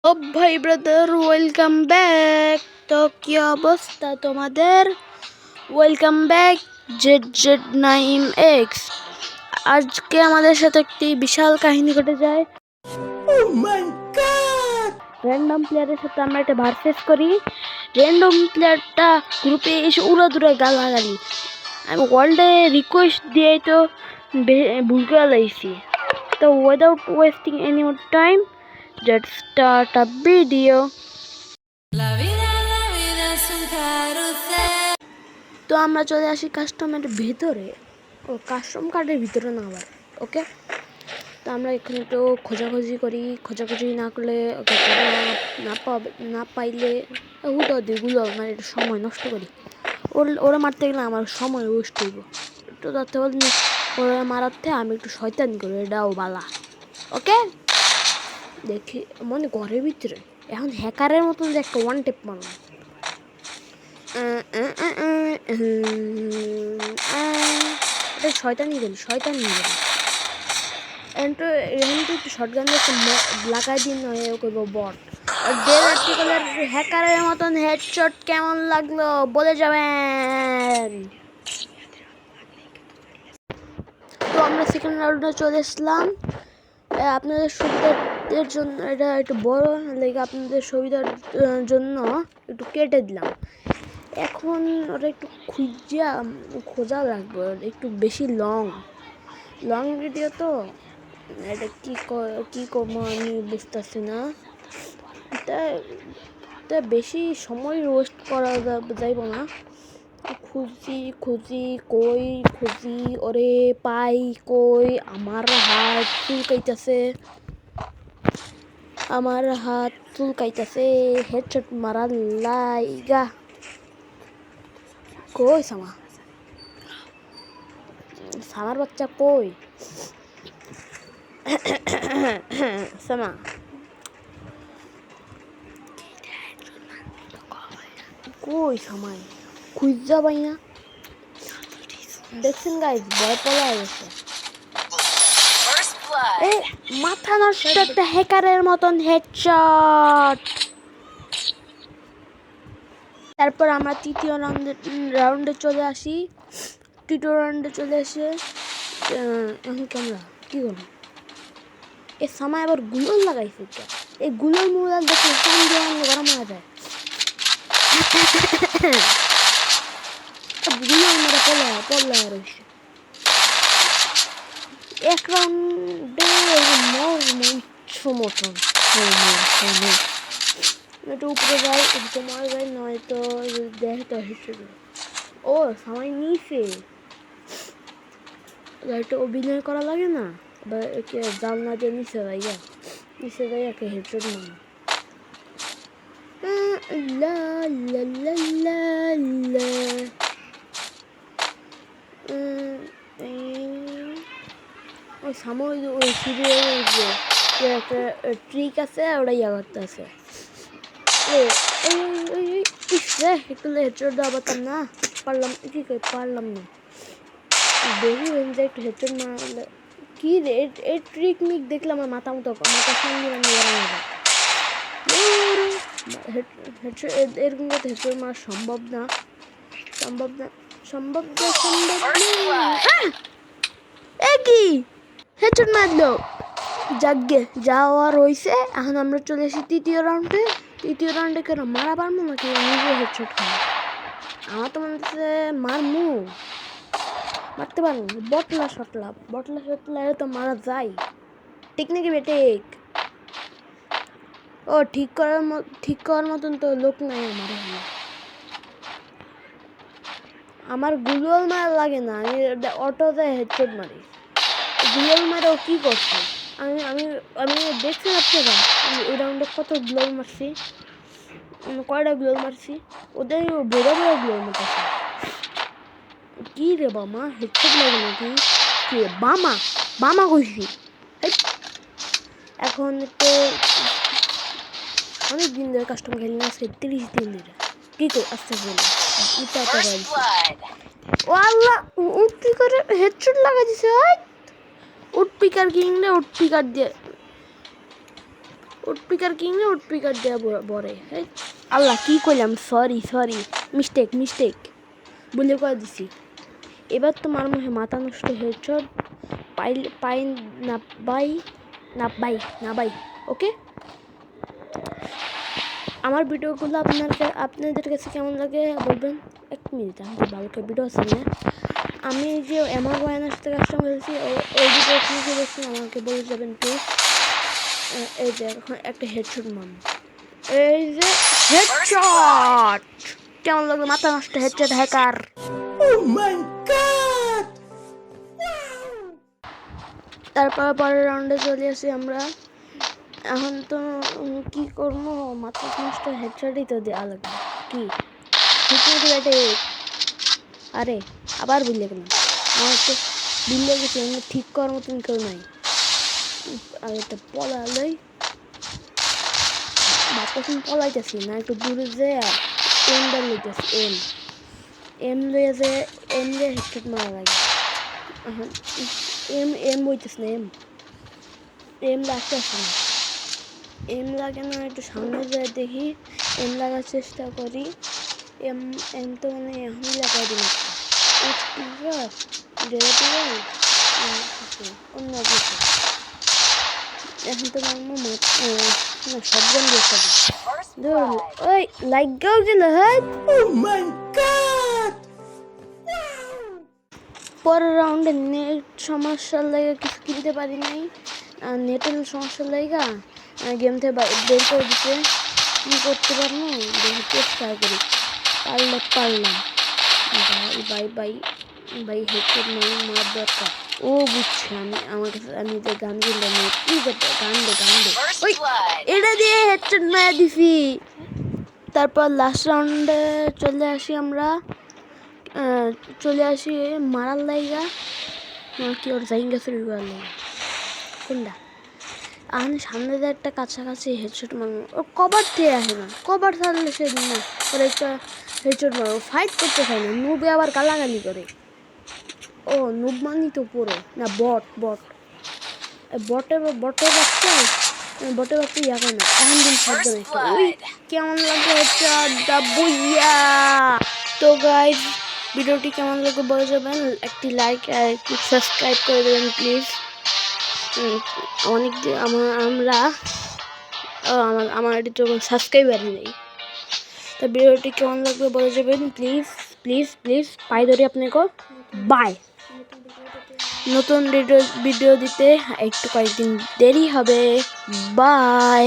ও ভাই brother, welcome back. তো কি অবস্থা তোমাদের? Welcome back Z9X। আজকে আমাদের সাথে একটি বিশাল কাহিনী ঘটে যায়। র্যান্ডম প্লেয়ারের সাথে আমরা একটা ভার্সেস করি। র্যান্ডম প্লেয়ারটা গ্রুপে এসে উড়াদুরা গালাগালি। আমি ওয়ার্ল্ডে রিকোয়েস্ট দিয়ে তো ভুল করে লাইছি। তো without wasting any more time, let's start a video. তো আমরা চলে আসি কাস্টমের ভেতরে, ও কাস্টম কার্ডের ভিতরে না আবার। ওকে, তো আমরা এখানে একটু খোঁজাখুঁজি করি। খোঁজাখুঁজি না করলে ওকে না পাইলে হুটো দিগুলো মানে একটু সময় নষ্ট করি। ওরা মারতে গেলে আমার সময় ওয়েস্ট হইব। একটু ধরতে বলি ওরা মারাতে আমি একটু শয়তানি করি, এটাও বালা। ওকে, দেখি মনে ঘরের ভিতরে এখন হ্যাকারের মতন যে একটা ওয়ান টেপ মারলাম। এটা শয়তানি গেল। এখন তো একটু শর্টগান একটু লাগাই দিন, নয় ও করবো বট। আর হ্যাকারের মতন হেডশট কেমন লাগলো বলে যাবেন। তো আমরা সেকেন্ড রাউন্ডে চলে আসলাম। আপনাদের সুবিধার জন্য এটা একটু বড় লেগে আপনাদের সুবিধার জন্য একটু কেটে দিলাম। এখন ওটা একটু খোঁজা লাগবে, একটু বেশি লং ভিডিও। তো এটা কি করবো আমি বুঝতেছি না। তা বেশি সময় ওয়েস্ট করা যাইব না। খুঁজি ওরে পাই কই। আমার হাত চুলকাইতেছে হেডশট মারার লাইগা। কই সামার বাচ্চা কই? সামা কই? সামাই খুঁজা পাই না। দেখছেন গাইজ, ভয় পড়া গেছে। মাথা নষ্ট একটা হ্যাকারের মতন হেডশট। তারপর আমরা তৃতীয় রাউন্ডে চলে আসি। এখন ক্যামেরা কি করবো? এ সময় আবার গুলোল লাগাইছে। এই গুলোল মুলাল দেখলে গরম হয়ে যায়। গুলোল মেরে পড়লা রয়েছে এক রাউন্ডে মতন। একটু উপরে যাই, তোমার যাই, নয়তো দেখতে হেঁটে। ও সময় নিছে, একটু অভিনয় করা লাগে না। জানলা দিয়ে নিচে যাই একে হেঁটে মানে ওই সাময় ওই সিরিয়াল যে একটা ট্রিক আছে, ওটা ইয়া করতে আছে। একটু হেডশট দেওয়া পারতাম না, পারলাম না। দেখি যে একটু হেডশট মারলে কি রে, এই ট্রিক মিক দেখলে আমার মাথা সঙ্গে এরকম করতে হেডশট মারা সম্ভব না। কি হেডশট মারলো? যাগ্গে যাওয়ার হয়েছে। এখন আমরা চলে এসেছি তৃতীয় রাউন্ডে কেন মারা পারবো নাকি? নিজে হেডশট খাই আমার তো মনে হচ্ছে মারতে পারবো। বটলা শটলা তো মারা যায়। টেকনিকে বেটেক। ও ঠিক করার মতন তো লোক নাই আমার গুলোল মারা লাগে না, আমি অটোতে হেডশট মারি। গুলোল মারা কি করছে? আমি দেখছেন আপনারা ওই রাউন্ডে কত গ্লোল মারছি, কয়টা গ্লোল মারছি। ওদের বড় গ্লোল মারছে। কি রে বামা, হেডশট লাগে নাকি? কি বামা কইছি। এখন তো অনেক দিন ধরে কাস্টম খেলি না, আজকে 30 দিন ধরে। কি কই আস্তে বলে ও আল্লাহ, উঠপি করে হেডশট লাগাই দিছে। উঠপিকার কিংলে উঠপিকার দিয়ে উডপিকার কিং না উডপিকার দেওয়া বরে। আল্লাহ কি করলাম, সরি মিস্টেক বলে করে দিছি। এবার তো মার মুখে মাথা নষ্ট হেডশট পাই না বাই। ওকে, আমার ভিডিওগুলো আপনাদের কাছে কেমন লাগে বলবেন। 1 মিনিট, আমি ভালো করে ভিডিও আছে না। আমি যে এমআর ওয়াইনার সাথে কাস্টম করেছি ওই ভিডিও থেকে দেখছি, আমাকে বলে যাবেন প্লিজ। এই যে এখন একটা হেডশট মারব, এই যে হেডশট কেমন লাগলো, মাথা নষ্ট হেডশট হ্যাকার। তারপর পরের রাউন্ডে চলে আসি আমরা। এখন তো কি করবো, মাথা নষ্ট হেডশটই তো দেওয়া লাগবে। কি আরে আবার বুঝলে গেলাম, আমার তো বুঝলে গেছি, আমি ঠিক করার মতন কেউ নাই। আর এটা পলালই বাতাসন পলাইতেছি না, একটু দূরে যে এমটা লইতেছি, এম লইয়া যে এম দিয়ে হেডশট মারা লাগে। এখন এম বইতেছে না, এম লাগতে আসে না, এম লাগে না। একটু সামনে যায় দেখি, এম লাগার চেষ্টা করি। এম তো মানে এখনই লাগাই দিন, অন্য কিছু এখন তো না সবজন দেখতে ওই লাইগাও গেল। পরের রাউন্ডে নেট সমস্যার লাগে কিছু কিনতে পারি নাই, নেটের সমস্যার লাগা গেম থেকে বের করে দিতে। কী করতে পারবো দেখি, চেষ্টা করি, পারলাম। বাই হেডশট মারার দরকার। ও বুঝছে আমার কাছে, আমি যে গান কিনলাম কি করতে, গান দে ওই এটা দিয়ে হেডশট মারা দিছি। তারপর লাস্ট রাউন্ডে চলে আসি মারার লাইগা, কি ওর জাইঙ্গা শুরু করলো কোনটা। এখন সামনে দিয়ে একটা কাছাকাছি হেডশট মারবো, ওর কভার থেকে আসে না, কভার থাকলে সে না ওর একটা হেডশট মারবো, ফাইট করতে চায় না, নুবে আবার গালাগালি করে। ও নুব মানি তো পুরো না, বটের বাচ্চা ইয়া করে না। এখন দিন সাবধান কেমন লাগে হেডশট বুইয়া। তো গাইস, ভিডিওটি কেমন লাগে বলে যাবেন, একটি লাইক আর একটি সাবস্ক্রাইব করে দেবেন প্লিজ। অনেকদিন আমার এটি যখন সাবস্ক্রাইবারই নেই। তো ভিডিওটি কেমন লাগবে বলে যাবেন প্লিজ পাই ধরি আপনাকে। বাই। নতুন ভিডিও দিতে একটু কয়েকদিন দেরি হবে। বাই।